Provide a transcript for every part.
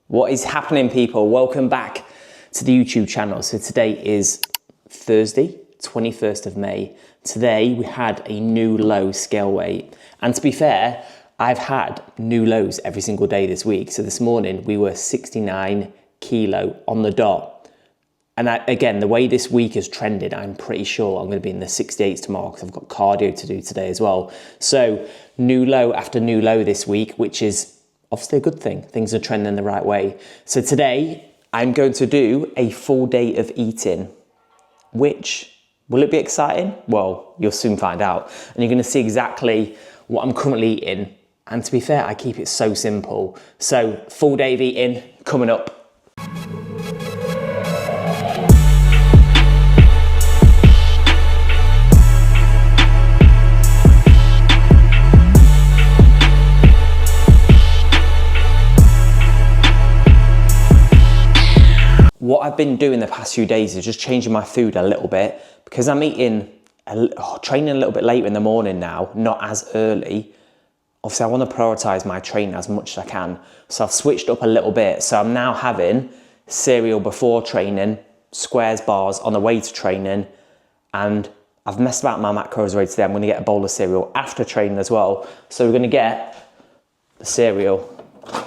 What is happening, people? Welcome back to the YouTube channel. So today is Thursday, 21st of May. Today we had a new low scale weight. And to be fair, I've had new lows every single day this week. So this morning we were 69 kilo on the dot. And again, the way this week has trended, I'm pretty sure I'm going to be in the 68s tomorrow because I've got cardio to do today as well. So new low after new low this week, which is obviously a good thing. Things are trending the right way. So today I'm going to do a full day of eating, which, will it be exciting? Well, you'll soon find out. And you're going to see exactly what I'm currently eating. And to be fair, I keep it so simple. So full day of eating coming up. What I've been doing the past few days is just changing my food a little bit because I'm eating, training a little bit later in the morning now, not as early. Obviously, I want to prioritize my training as much as I can. So I've switched up a little bit. So I'm now having cereal before training, squares bars on the way to training, and I've messed about my macros already today. I'm going to get a bowl of cereal after training as well. So we're going to get the cereal,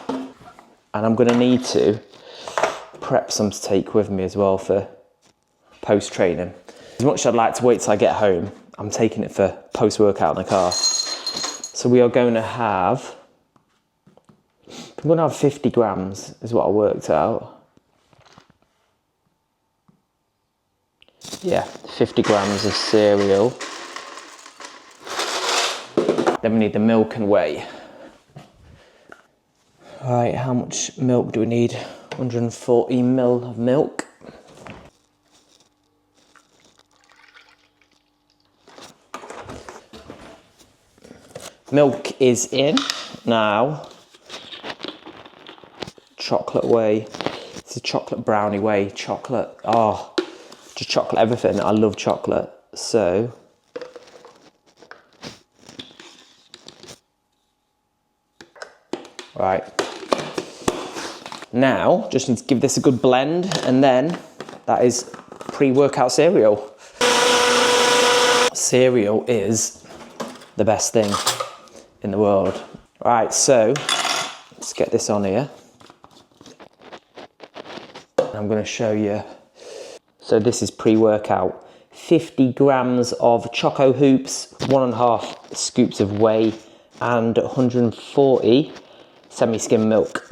and I'm going to need to prep some to take with me as well for post-training. As much as I'd like to wait till I get home, I'm taking it for post-workout in the car. So we are going to have, 50 grams is what I worked out. Yeah, 50 grams of cereal. Then we need the milk and whey. All right, how much milk do we need? 140 ml of milk. Milk is in now. Chocolate whey. It's a chocolate brownie whey. Chocolate, just chocolate everything. I love chocolate. So, right. Now, just need to give this a good blend, and then that is pre-workout cereal. Cereal is the best thing in the world. Right, so let's get this on here. I'm going to show you. So this is pre-workout. 50 grams of Choco Hoops, 1.5 scoops of whey, and 140 semi-skim milk.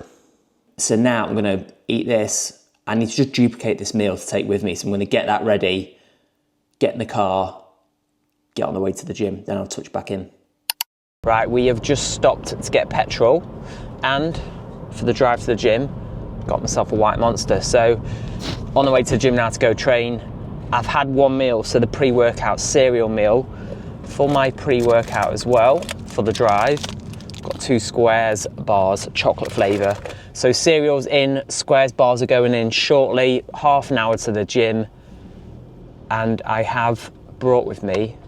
So now I'm going to eat this. I need to just duplicate this meal to take with me. So I'm going to get that ready, get in the car, get on the way to the gym, then I'll touch back in. Right, we have just stopped to get petrol, and for the drive to the gym, got myself a White Monster. So on the way to the gym now to go train. I've had one meal, so the pre-workout cereal meal for my pre-workout as well for the drive. Got 2 squares bars, chocolate flavour. So cereal's in, squares bars are going in shortly, half an hour to the gym. And I have brought with me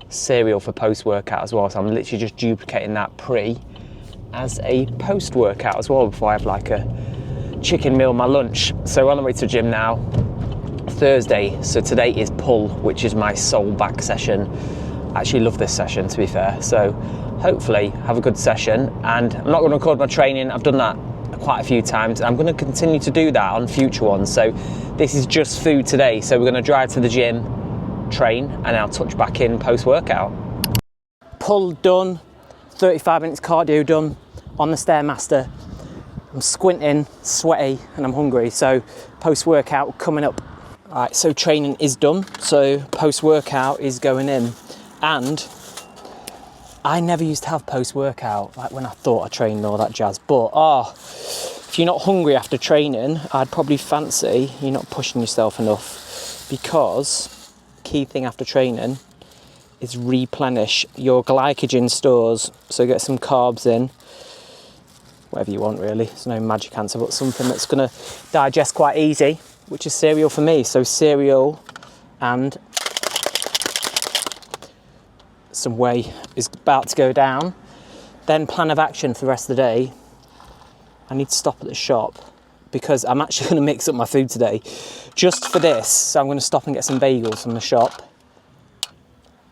cereal for post-workout as well. So I'm literally just duplicating that pre as a post-workout as well before I have like a chicken meal, my lunch. So we're on the way to the gym now, Thursday. So today is pull, which is my sole back session. I actually love this session, to be fair. So hopefully have a good session, and I'm not going to record my training. I've done that quite a few times. I'm going to continue to do that on future ones. So this is just food today. So we're going to drive to the gym, train, and I'll touch back in post-workout. Pull done, 35 minutes cardio done on the Stairmaster. I'm squinting, sweaty, and I'm hungry. So post-workout coming up. All right, so training is done. So post-workout is going in. And I never used to have post-workout, like when I thought I trained and all that jazz. But, if you're not hungry after training, I'd probably fancy you're not pushing yourself enough, because key thing after training is replenish your glycogen stores. So get some carbs in, whatever you want really. There's no magic answer, but something that's going to digest quite easy, which is cereal for me. So cereal and some whey is about to go down. Then plan of action for the rest of the day. I need to stop at the shop because I'm actually going to mix up my food today just for this. So I'm going to stop and get some bagels from the shop,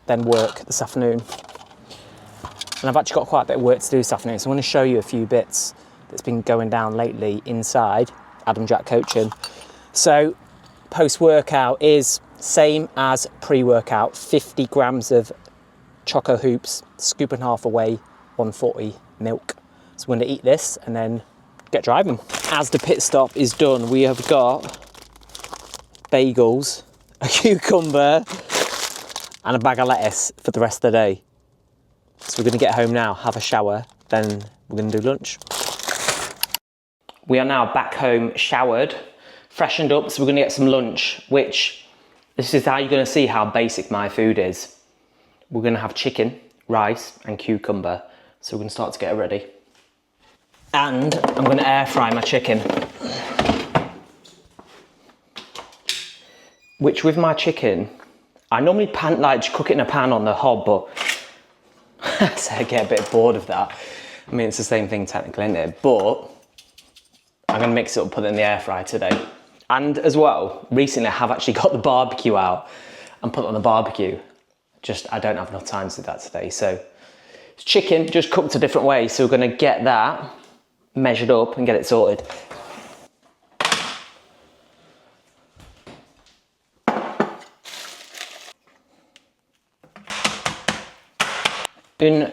then work this afternoon. And I've actually got quite a bit of work to do this afternoon, so I'm going to show you a few bits that's been going down lately inside Adam Jack Coaching. So post-workout is same as pre-workout, 50 grams of Choco Hoops, scoop and a half away, 140 milk. So we're going to eat this and then get driving. As the pit stop is done, we have got bagels, a cucumber, and a bag of lettuce for the rest of the day. So we're going to get home now, have a shower, then we're going to do lunch. We are now back home, showered, freshened up, so we're going to get some lunch, which this is how you're going to see how basic my food is. We're going to have chicken, rice, and cucumber. So we're going to start to get it ready. And I'm going to air fry my chicken. Which with my chicken, I normally cook it in a pan on the hob, but so I get a bit bored of that. I mean, it's the same thing technically, isn't it? But I'm going to mix it up, put it in the air fryer today. And as well, recently I have actually got the barbecue out and put it on the barbecue. I don't have enough time to do that today. So it's chicken, just cooked a different way. So we're going to get that measured up and get it sorted.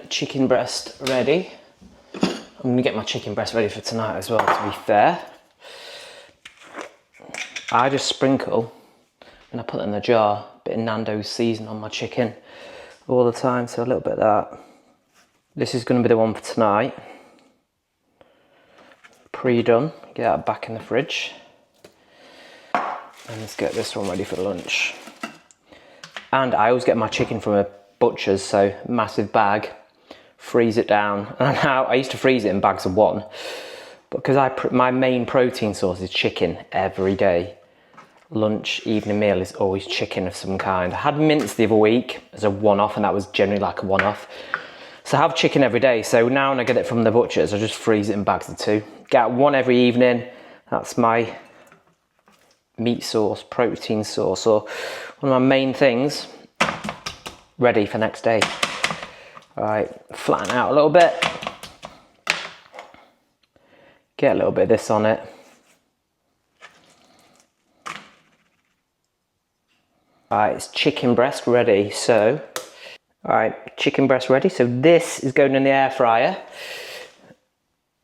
Chicken breast ready. I'm going to get my chicken breast ready for tonight as well, to be fair. I just sprinkle and I put it in the jar, a bit of Nando's season on my chicken all the time, so a little bit of that. This is going to be the one for tonight. Pre-done, get that back in the fridge. And let's get this one ready for lunch. And I always get my chicken from a butcher's, so massive bag, freeze it down. And now I used to freeze it in bags of one, but because my main protein source is chicken every day. Lunch, evening meal is always chicken of some kind. I had mince the other week as a one-off, and that was generally like a one-off. So I have chicken every day. So now when I get it from the butcher's, I just freeze it in bags of two. Get one every evening. That's my meat source, protein source, or one of my main things ready for next day. All right, flatten out a little bit. Get a little bit of this on it. All right, it's chicken breast ready. So, all right, chicken breast ready. So this is going in the air fryer.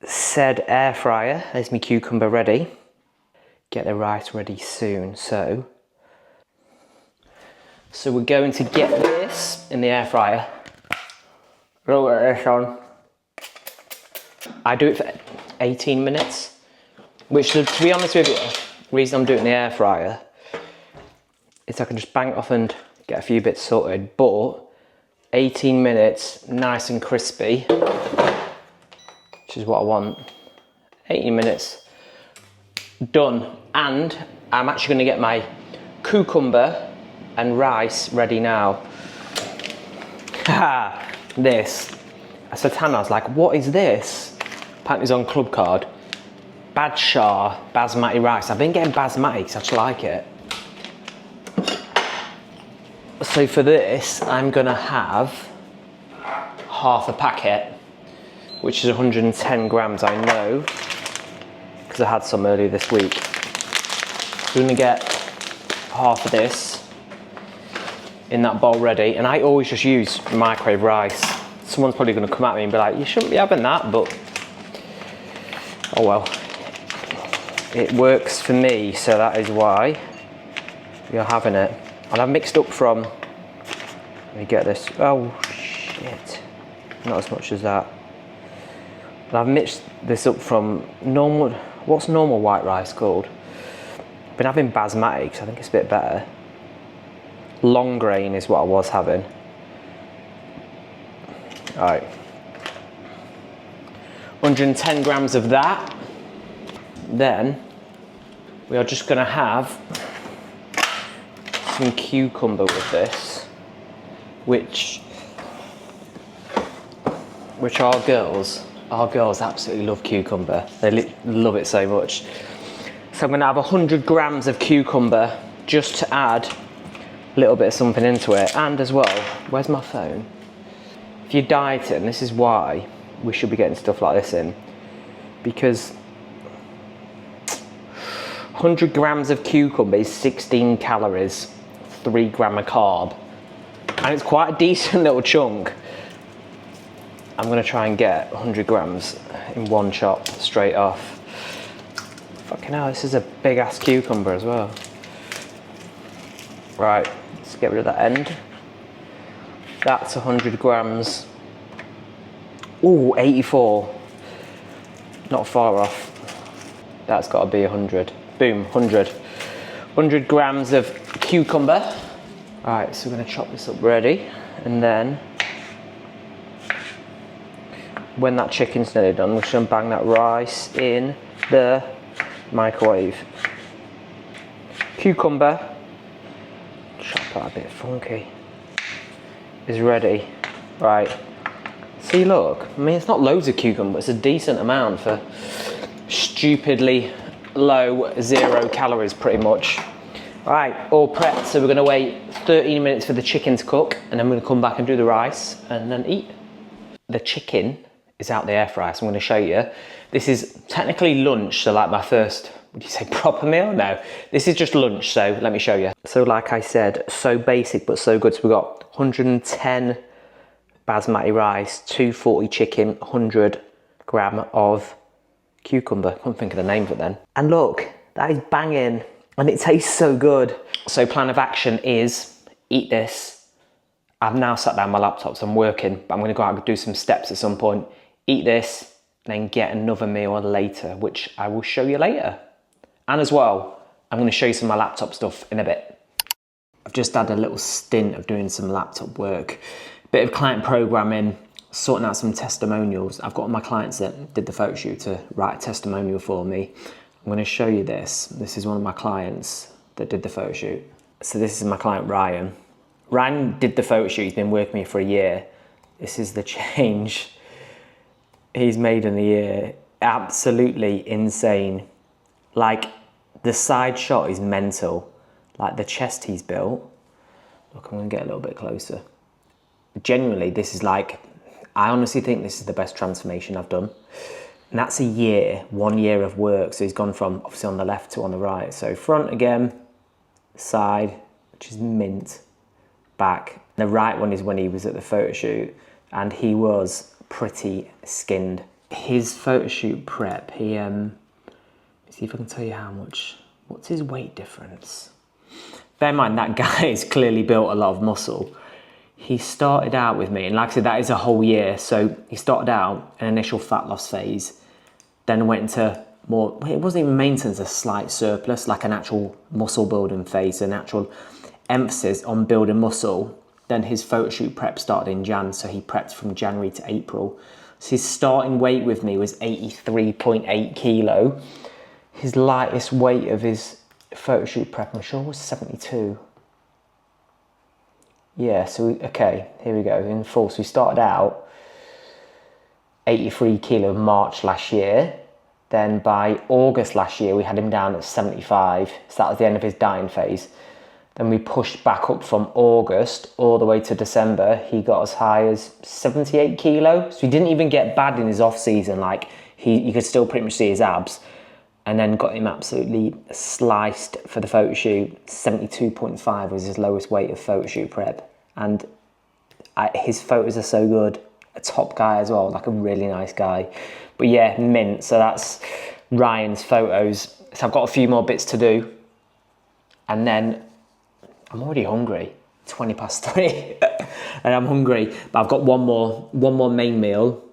Said air fryer, there's my cucumber ready. Get the rice ready soon. So we're going to get this in the air fryer. Roll this on. I do it for 18 minutes, which to be honest with you, the reason I'm doing it in the air fryer is I can just bang it off and get a few bits sorted, but 18 minutes, nice and crispy, which is what I want. 18 minutes, done. And I'm actually gonna get my cucumber and rice ready now. This. I said to Hannah, I was like, what is this? Apparently it's on Club Card. Badshah basmati rice. I've been getting basmati because I just like it. So for this, I'm gonna have half a packet, which is 110 grams, I know, because I had some earlier this week. So we're gonna get half of this in that bowl ready, and I always just use microwave rice. Someone's probably gonna come at me and be like, you shouldn't be having that, but oh well. It works for me, so that is why we are having it. And I've mixed up from, let me get this, oh shit, not as much as that. And I've mixed this up from normal, what's normal white rice called? I've been having basmati because I think it's a bit better. Long grain is what I was having. All right. 110 grams of that. Then we are just gonna have some cucumber with this, which our girls Our girls absolutely love cucumber. They love it so much. So I'm gonna have 100 grams of cucumber just to add a little bit of something into it. And as well, where's my phone? If you're dieting, this is why we should be getting stuff like this in. Because 100 grams of cucumber is 16 calories, 3 gram of carb. And it's quite a decent little chunk. I'm gonna try and get 100 grams in one chop straight off. Fucking hell, this is a big ass cucumber as well. Right, let's get rid of that end. That's 100 grams. Ooh, 84. Not far off. That's gotta be 100. Boom, 100. 100 grams of cucumber. Alright, so we're gonna chop this up ready, and then when that chicken's nearly done, we're just gonna bang that rice in the microwave. Cucumber, chop that a bit funky, is ready. Right, see, look, I mean, it's not loads of cucumber, it's a decent amount for stupidly low 0 calories pretty much. Right, all prepped, so we're gonna wait 13 minutes for the chicken to cook, and then we're gonna come back and do the rice and then eat. The chicken is out the air fryer, so I'm gonna show you. This is technically lunch, so like my first, would you say proper meal? No, this is just lunch, so let me show you. So like I said, so basic but so good. So we got 110 basmati rice, 240 chicken, 100 gram of cucumber. Couldn't think of the name of it then. And look, that is banging, and it tastes so good. So plan of action is eat this. I've now sat down my laptop, so I'm working, but I'm gonna go out and do some steps at some point. Eat this, then get another meal later, which I will show you later. And as well, I'm gonna show you some of my laptop stuff in a bit. I've just had a little stint of doing some laptop work, bit of client programming, sorting out some testimonials. I've got my clients that did the photo shoot to write a testimonial for me. I'm gonna show you this. This is one of my clients that did the photo shoot. So this is my client, Ryan. Ryan did the photo shoot, he's been working with me for a year. This is the change he's made in a year. Absolutely insane. Like, the side shot is mental. Like the chest he's built. Look, I'm gonna get a little bit closer. Genuinely, this is like, I honestly think this is the best transformation I've done. And that's a year, 1 year of work. So he's gone from obviously on the left to on the right. So front again, side, which is mint, back. The right one is when he was at the photo shoot, and he was pretty skinned. His photo shoot prep, he, see if I can tell you how much, what's his weight difference? Bear in mind, that guy has clearly built a lot of muscle. He started out with me, and like I said, that is a whole year. So he started out an initial fat loss phase, then went into more, it wasn't even maintenance, a slight surplus, like an actual muscle building phase, an actual emphasis on building muscle. Then his photo shoot prep started in Jan, so he prepped from January to April. So his starting weight with me was 83.8 kilo. His lightest weight of his photo shoot prep, I'm sure, was 72. Yeah, so, okay, here we go, in full. So we started out 83 kilo in March last year. Then by August last year, we had him down at 75. So that was the end of his dieting phase. Then we pushed back up from August all the way to December. He got as high as 78 kilo. So he didn't even get bad in his off season. Like, you could still pretty much see his abs. And then got him absolutely sliced for the photo shoot. 72.5 was his lowest weight of photo shoot prep. And his photos are so good. A top guy as well, like a really nice guy. But yeah, mint. So that's Ryan's photos. So I've got a few more bits to do. And then I'm already hungry. 20 past 3. And I'm hungry. But I've got one more main meal.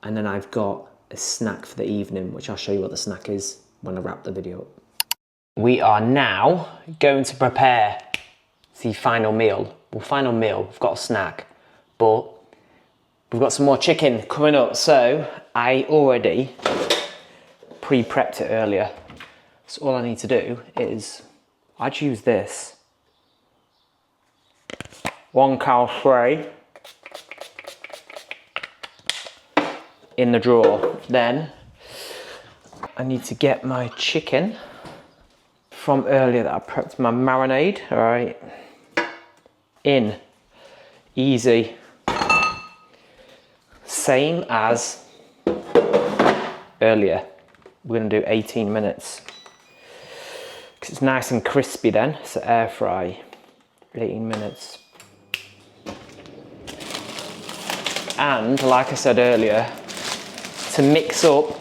And then I've got a snack for the evening, which I'll show you what the snack is when I wrap the video up. We are now going to prepare the final meal. Well, final meal, we've got a snack, but we've got some more chicken coming up. So I already pre-prepped it earlier. So all I need to do is, I'd use this. 1 calorie in the drawer. Then I need to get my chicken from earlier that I prepped my marinade, all right, in, easy. Same as earlier. We're gonna do 18 minutes. Because it's nice and crispy then, so air fry, 18 minutes. And like I said earlier, to mix up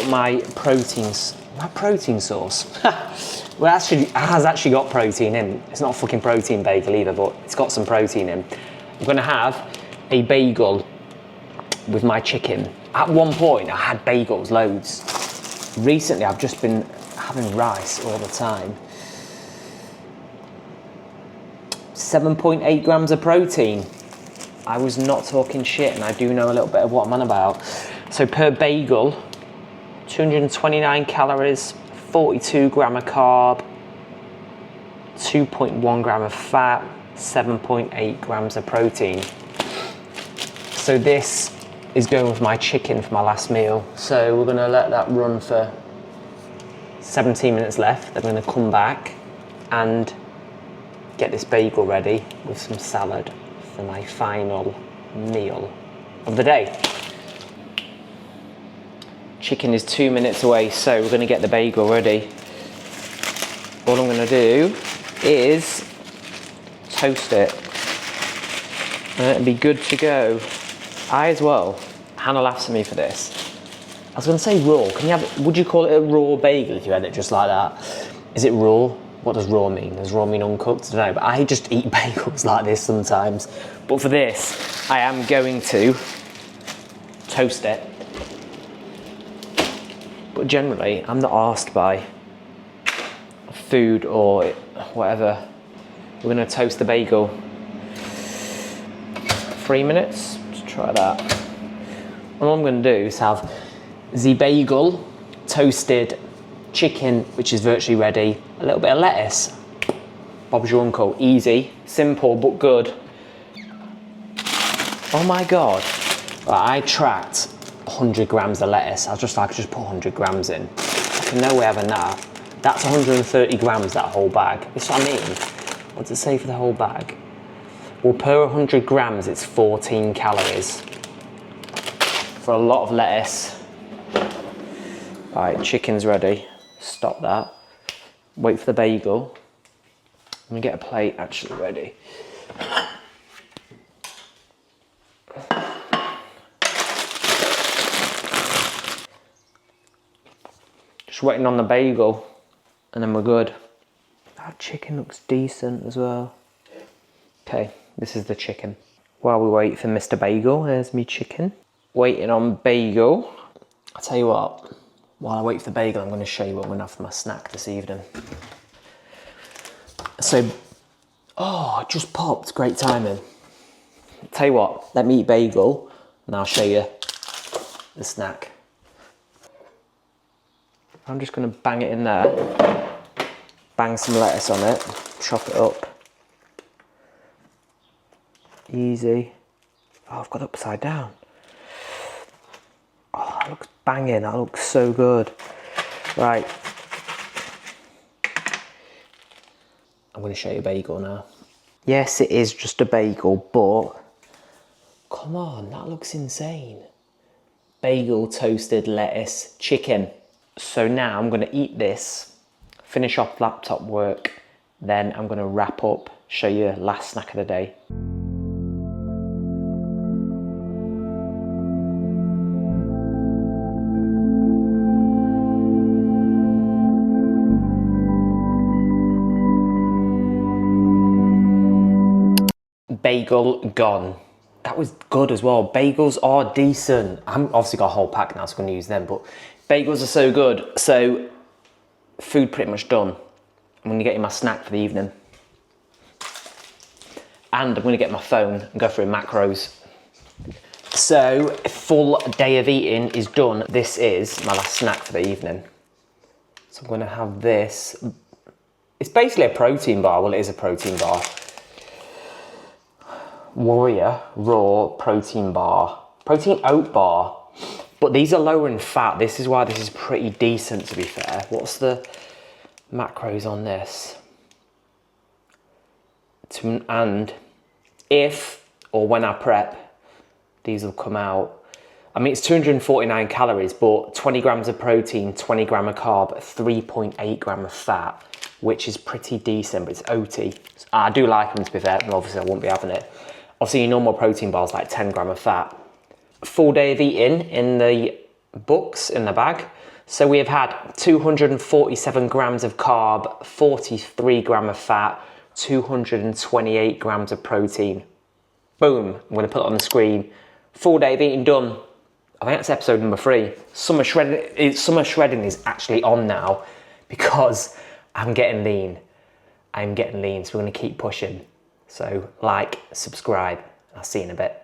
my protein sauce. Well, actually, it has actually got protein in. It's not a fucking protein bagel either, but it's got some protein in. I'm gonna have a bagel with my chicken. At one point, I had bagels loads. Recently, I've just been having rice all the time. 7.8 grams of protein. I was not talking shit, and I do know a little bit of what I'm on about. So per bagel, 229 calories, 42 gram of carb, 2.1 gram of fat, 7.8 grams of protein. So this is going with my chicken for my last meal. So we're gonna let that run for 17 minutes left. Then we're gonna come back and get this bagel ready with some salad for my final meal of the day. Chicken is 2 minutes away, so we're gonna get the bagel ready. All I'm gonna do is toast it, and it'll be good to go. Hannah laughs at me for this. I was gonna say raw. Would you call it a raw bagel if you had it just like that? Is it raw? What does raw mean? Does raw mean uncooked? I don't know, but I just eat bagels like this sometimes. But for this, I am going to toast it. But generally, I'm not arsed by food or whatever. We're gonna toast the bagel. 3 minutes, let's try that. And all I'm gonna do is have the bagel, toasted chicken, which is virtually ready, a little bit of lettuce. Bob's your uncle, easy, simple, but good. Oh my God. Right, I tracked 100 grams of lettuce. I could just put 100 grams in. Fucking no way having that. That's 130 grams, that whole bag. That's what I mean. What does it say for the whole bag? Well, per 100 grams, it's 14 calories. For a lot of lettuce. All right, chicken's ready. Stop that. Wait for the bagel. I'm gonna get a plate actually ready. Just waiting on the bagel, and then we're good. That chicken looks decent as well. Okay, this is the chicken. While we wait for Mr. Bagel, there's me chicken. Waiting on bagel. I'll tell you what, while I wait for the bagel, I'm gonna show you what I'm gonna have for my snack this evening. So, oh, it just popped, great timing. I'll tell you what, let me eat bagel, and I'll show you the snack. I'm just gonna bang it in there. Bang some lettuce on it, chop it up. Easy. Oh, I've got it upside down. Oh, that looks banging, that looks so good. Right. I'm gonna show you a bagel now. Yes, it is just a bagel, but come on, that looks insane. Bagel, toasted lettuce, chicken. So now I'm gonna eat this, finish off laptop work, then I'm gonna wrap up, show you last snack of the day. Bagel gone. That was good as well. Bagels are decent. I've obviously got a whole pack now, so I'm gonna use them, but bagels are so good. So, food pretty much done. I'm gonna get you my snack for the evening. And I'm gonna get my phone and go through macros. So, a full day of eating is done. This is my last snack for the evening. So I'm gonna have this. It's basically a protein bar. Well, it is a protein bar. Warrior Raw Protein Bar. Protein oat bar. But these are lower in fat. This is why this is pretty decent, to be fair. What's the macros on this? And if or when I prep, these will come out. I mean, it's 249 calories, but 20 grams of protein, 20 gram of carb, 3.8 gram of fat, which is pretty decent, but it's OT. I do like them, to be fair, and obviously I won't be having it. Obviously, your normal protein bar is like 10 gram of fat. Full day of eating in the books, in the bag. So we have had 247 grams of carb, 43 gram of fat, 228 grams of protein. Boom, I'm gonna put it on the screen. Full day of eating done. I think that's episode number 3. Summer shredding is actually on now because I'm getting lean. I'm getting lean, so we're gonna keep pushing. So like, subscribe, I'll see you in a bit.